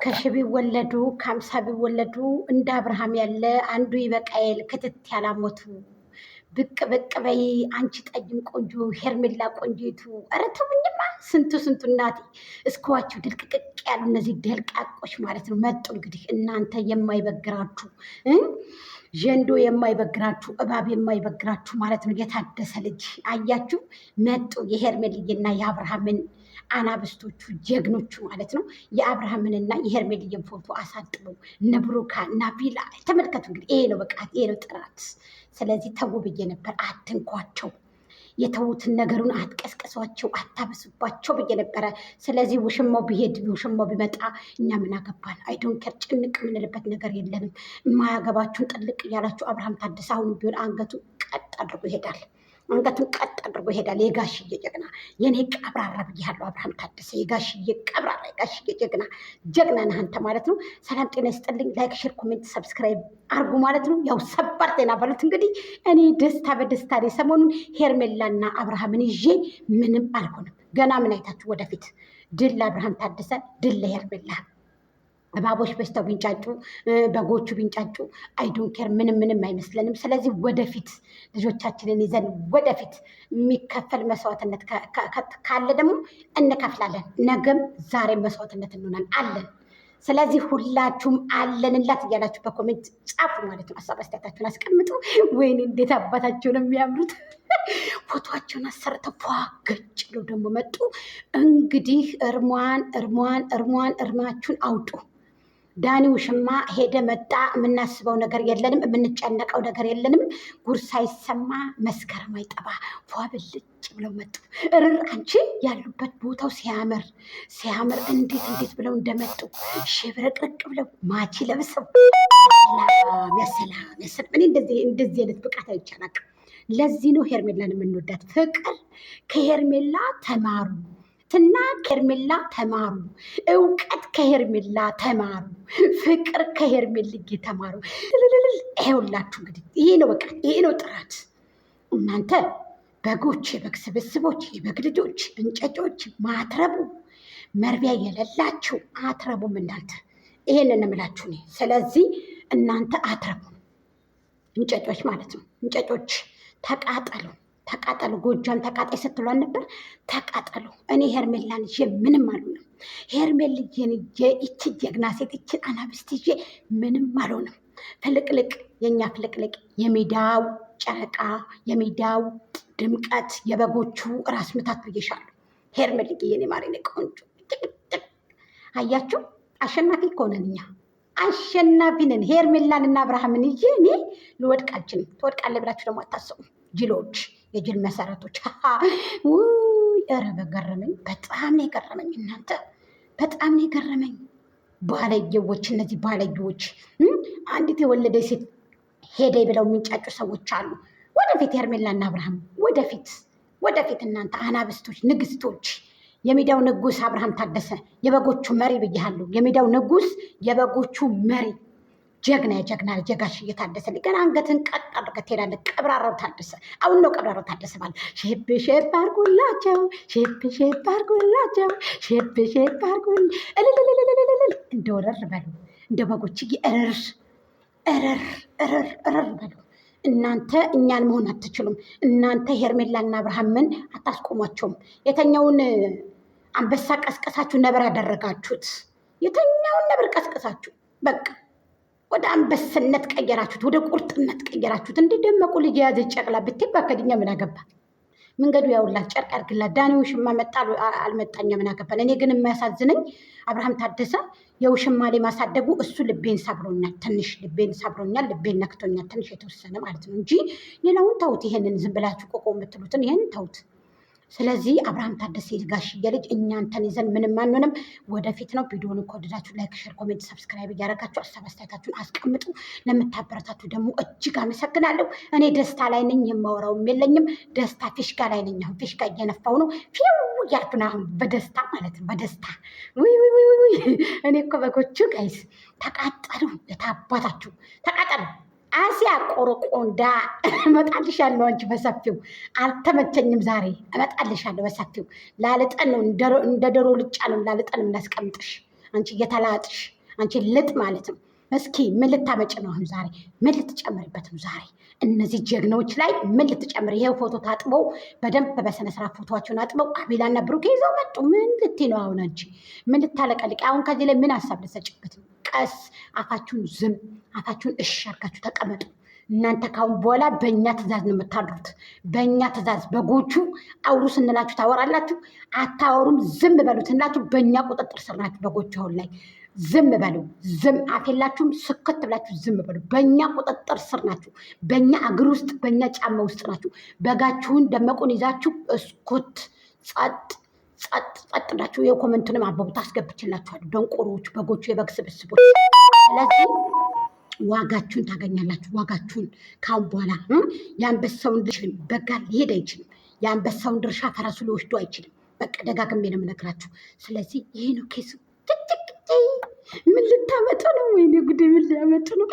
ከ1000 ቢወለዱ ከ50 ቢወለዱ እንደ አብርሃም ያለ አንዱ ይበቃል ክትት ያላሞቱ ብቅ ብቅ በይ አንቺ ጠይም ቆንጆ ሄርሜላ ቆንጆቱ። ኧረ ተውኝማ ስንቱ እናቴ እስከዋችሁ ድልቅቅቅ ያሉ እነዚህ ደልቃቆች ማለት ነው መጡ። እንግዲህ እናንተ የማይበግራችሁ ዠንዶ የማይበግራችሁ እባብ የማይበግራችሁ ማለት ነው። የታደሰ ልጅ አያችሁ መጡ። የሄርሜልዬና የአብርሃምን አናብስቶቹ ጀግኖቹ ማለት ነው። የአብርሃምንና የሄርሜልዬን ፎቶ አሳጥበው ነብሩካ ናቢላ ተመልከቱ። እንግዲህ ይሄ ነው በቃ ይሄ ነው ጥራት። ስለዚህ ተው ብዬ ነበር፣ አትንኳቸው፣ የተዉትን ነገሩን አትቀስቀሷቸው፣ አታበሱባቸው ብዬ ነበረ። ስለዚህ ውሽማው ቢሄድ ውሽማው ቢመጣ እኛ ምን አገባን? አይዶን ከር ጭንቅ የምንልበት ነገር የለንም። የማያገባችሁን ጥልቅ እያላችሁ አብርሃም ታደሰ አሁን ቢሆን አንገቱ ቀጥ አድርጎ ይሄዳል። አንገቱን ቀጥ አድርጎ ይሄዳል። የጋሽዬ ጀግና የኔ ቀብራራ ብያለሁ። አብርሃም ታደሰ የጋሽዬ ቀብራራ የጋሽዬ ጀግና ነህ አንተ ማለት ነው። ሰላም ጤና ይስጥልኝ። ላይክ፣ ሼር፣ ኮሜንት ሰብስክራይብ አርጉ ማለት ነው። ያው ሰባር ጤና በሉት እንግዲህ። እኔ ደስታ በደስታ ላይ ሰሞኑን ሄርሜላና አብርሃምን ይዤ ምንም አልሆንም። ገና ምን አይታችሁ ወደፊት ድል ለአብርሃም ታደሰ ድል ለሄርሜላ። እባቦች በስተው ቢንጫጩ በጎቹ ቢንጫጩ አይዶን ኬር ምንም አይመስለንም። ስለዚህ ወደፊት ልጆቻችንን ይዘን ወደፊት የሚከፈል መስዋዕትነት ካለ ደግሞ እንከፍላለን። ነገም ዛሬም መስዋዕትነት እንሆናለን አለን። ስለዚህ ሁላችሁም አለንላት እያላችሁ በኮሜንት ጻፉ ማለት ነው። ሀሳብ አስተያየታችሁን አስቀምጡ። ወይኔ እንዴት አባታቸውን የሚያምሩት ፎቶቸውን አሰርተው ፏገጭ ብለው ደግሞ መጡ። እንግዲህ እርማችሁን አውጡ። ዳኒ ውሽማ ሄደ መጣ፣ የምናስበው ነገር የለንም፣ የምንጨነቀው ነገር የለንም። ጉር ሳይሰማ መስከረም አይጠባ ፏ ብልጭ ብለው መጡ። እርር አንቺ ያሉበት ቦታው ሲያምር እንዴት ብለው እንደመጡ ሽብርቅርቅ ብለው ማቺ ለብሰው ሰላም። እኔ እንደዚህ አይነት ብቃት አይቻላል። ለዚህ ነው ሄርሜላን የምንወዳት። ፍቅር ከሄርሜላ ተማሩ ትና ከሄርሜላ ተማሩ፣ እውቀት ከሄርሜላ ተማሩ፣ ፍቅር ከሄርሜልዬ ተማሩ። ይኸውላችሁ እንግዲህ ይሄ ነው በቃ ይሄ ነው ጥራት። እናንተ በጎች፣ የበግ ስብስቦች፣ የበግ ልጆች፣ እንጨጮች ማትረቡ መርቢያ የሌላችሁ አትረቡም እናንተ። ይሄንን እምላችሁ እኔ። ስለዚህ እናንተ አትረቡ እንጨጮች ማለት ነው። እንጨጮች ተቃጠሉ። ጎጃም ተቃጣይ ስትሏን ነበር። ተቃጠሉ። እኔ ሄርሜላን ይዤ ምንም አልሆንም። ሄርሜልዬን ይቺ ጀግና ሴት ይችን አናብስት ይዤ ምንም አልሆንም። ፍልቅልቅ የእኛ ፍልቅልቅ፣ የሜዳው ጨረቃ፣ የሜዳው ድምቀት፣ የበጎቹ ራስ ምታት ብዬሻለሁ። ሄርሜልዬ የኔ ማሬ ቆንጆ። አያችሁ አሸናፊ ከሆነን እኛ አሸናፊ ነን። ሄርሜላን እና አብርሃምን ይዤ እኔ ልወድቅ አልችልም። ትወድቃለህ ብላችሁ ደግሞ አታስቡ ጅሎች፣ የጅል መሰረቶች። ኧረ በገረመኝ፣ በጣም ነው የገረመኝ እናንተ፣ በጣም ነው የገረመኝ። ባለየዎች፣ እነዚህ ባለየዎች። አንዲት የወለደ ሴት ሄደ ብለው የሚንጫጩ ሰዎች አሉ። ወደፊት ሄርሜላና አብርሃም ወደፊት እናንተ አናብስቶች፣ ንግስቶች። የሜዳው ንጉስ አብርሃም ታደሰ የበጎቹ መሪ ብያለሁ። የሜዳው ንጉስ የበጎቹ መሪ ጀግና ጀጋሽ እየታደሰ ገና አንገትን ቀጥ አድርገህ ትሄዳለህ። ቀብራራው ታደሰ አሁን ነው ቀብራራው ታደሰ ማለት ሼፕ አድርጉላቸው፣ ሼፕ አድርጉላቸው፣ ሼፕ አድርጉል እንደ ወረር በሉ፣ እንደ በጎችዬ እረር በሉ። እናንተ እኛን መሆን አትችሉም። እናንተ ሄርሜላና አብርሃምን አታስቆሟቸውም። የተኛውን አንበሳ ቀስቀሳችሁ ነብር አደረጋችሁት። የተኛውን ነብር ቀስቀሳችሁ በቃ ወደ አንበስነት ቀየራችሁት፣ ወደ ቁርጥነት ቀየራችሁት። እንዲደመቁ ልጅ የያዘ ጨቅላ ብትል በከድኛ ምን አገባ? መንገዱ ያውላት ጨርቅ ያርግላት። ዳኒ ውሽማ መጣ አልመጣኛ ምን አገባል? እኔ ግን የሚያሳዝነኝ አብርሃም ታደሰ የውሽማ ላይ ማሳደጉ እሱ ልቤን ሰብሮኛል፣ ትንሽ ልቤን ሰብሮኛል፣ ልቤን ነክቶኛል፣ ትንሽ የተወሰነ ማለት ነው እንጂ ሌላውን ተውት። ይሄንን ዝም ብላችሁ ቆቆ የምትሉትን ይሄን ተውት። ስለዚህ አብርሃም ታደሰ ጋሽዬ ልጅ እኛንተን ይዘን ምንም አንሆንም። ወደፊት ነው። ቪዲዮውን ከወደዳችሁ ላይክ፣ ሼር፣ ኮሜንት ሰብስክራይብ እያደረጋችሁ ሀሳብ አስተያየታችሁን አስቀምጡ። ለምታበረታቱ ደግሞ እጅግ አመሰግናለሁ። እኔ ደስታ ላይ ነኝ፣ የማወራውም የለኝም። ደስታ ፊሽካ ላይ ነኝ። አሁን ፊሽካ እየነፋው ነው። ፊው እያልኩ ነው አሁን በደስታ ማለት ነው። በደስታ ውይ እኔ እኮ በጎቹ ጋይስ ተቃጠሉ። የታባታችሁ ተቃጠሉ። አሲያ ቆረቆንዳ እመጣልሻለሁ። አንቺ በሰፊው አልተመቸኝም ዛሬ። እመጣልሻለሁ በሰፊው። ላልጠን ነው እንደ ዶሮ ልጫ ነው ላልጠን የምናስቀምጥሽ። አንቺ እየተላጥሽ አንቺ ልጥ ማለት ነው። እስኪ ምን ልታመጭ ነው አሁን ዛሬ? ምን ልትጨምሪበት ነው ዛሬ? እነዚህ ጀግኖች ላይ ምን ልትጨምር? ይሄው ፎቶ ታጥበው በደንብ በስነስርዓት ፎቶቸውን አጥበው አቤላና ብሩኬ ይዘው መጡ። ምን ልትይ ነው አሁን አንቺ? ምን ልታለቀልቂ? አሁን ከዚህ ላይ ምን ሀሳብ ልትሰጭበት ነው? ቀስ አፋችሁን ዝም፣ አፋችሁን እሺ አድርጋችሁ ተቀመጡ። እናንተ ካሁን በኋላ በእኛ ትእዛዝ ነው የምታድሩት። በእኛ ትእዛዝ በጎቹ አውሩ ስንላችሁ ታወራላችሁ፣ አታወሩም። ዝም በሉት እናችሁ። በእኛ ቁጥጥር ስር ናችሁ በጎቹ። አሁን ላይ ዝም በሉ። ዝም አፌላችሁም ስክት ብላችሁ ዝም በሉ። በእኛ ቁጥጥር ስር ናችሁ። በእኛ እግር ውስጥ በእኛ ጫማ ውስጥ ናችሁ። በጋችሁን ደመቁን ይዛችሁ እስኩት ጸጥ ጸጥ ጸጥ ብላችሁ የኮመንቱንም አበቡት አስገብችላችኋል። ደንቆሮች በጎቹ የበግ ስብስቦች። ስለዚህ ዋጋችሁን ታገኛላችሁ። ዋጋችሁን ካሁን በኋላ የአንበሳውን ድርሻ በጋ ሊሄድ አይችልም። የአንበሳውን ድርሻ ፈረሱ ሊወስዱ አይችልም። በቃ ደጋግሜ ነው የምነግራችሁ። ስለዚህ ይሄ ነው ኬሱ። ምን ልታመጡ ነው? ወይኔ ጉዴ! ምን ሊያመጡ ነው?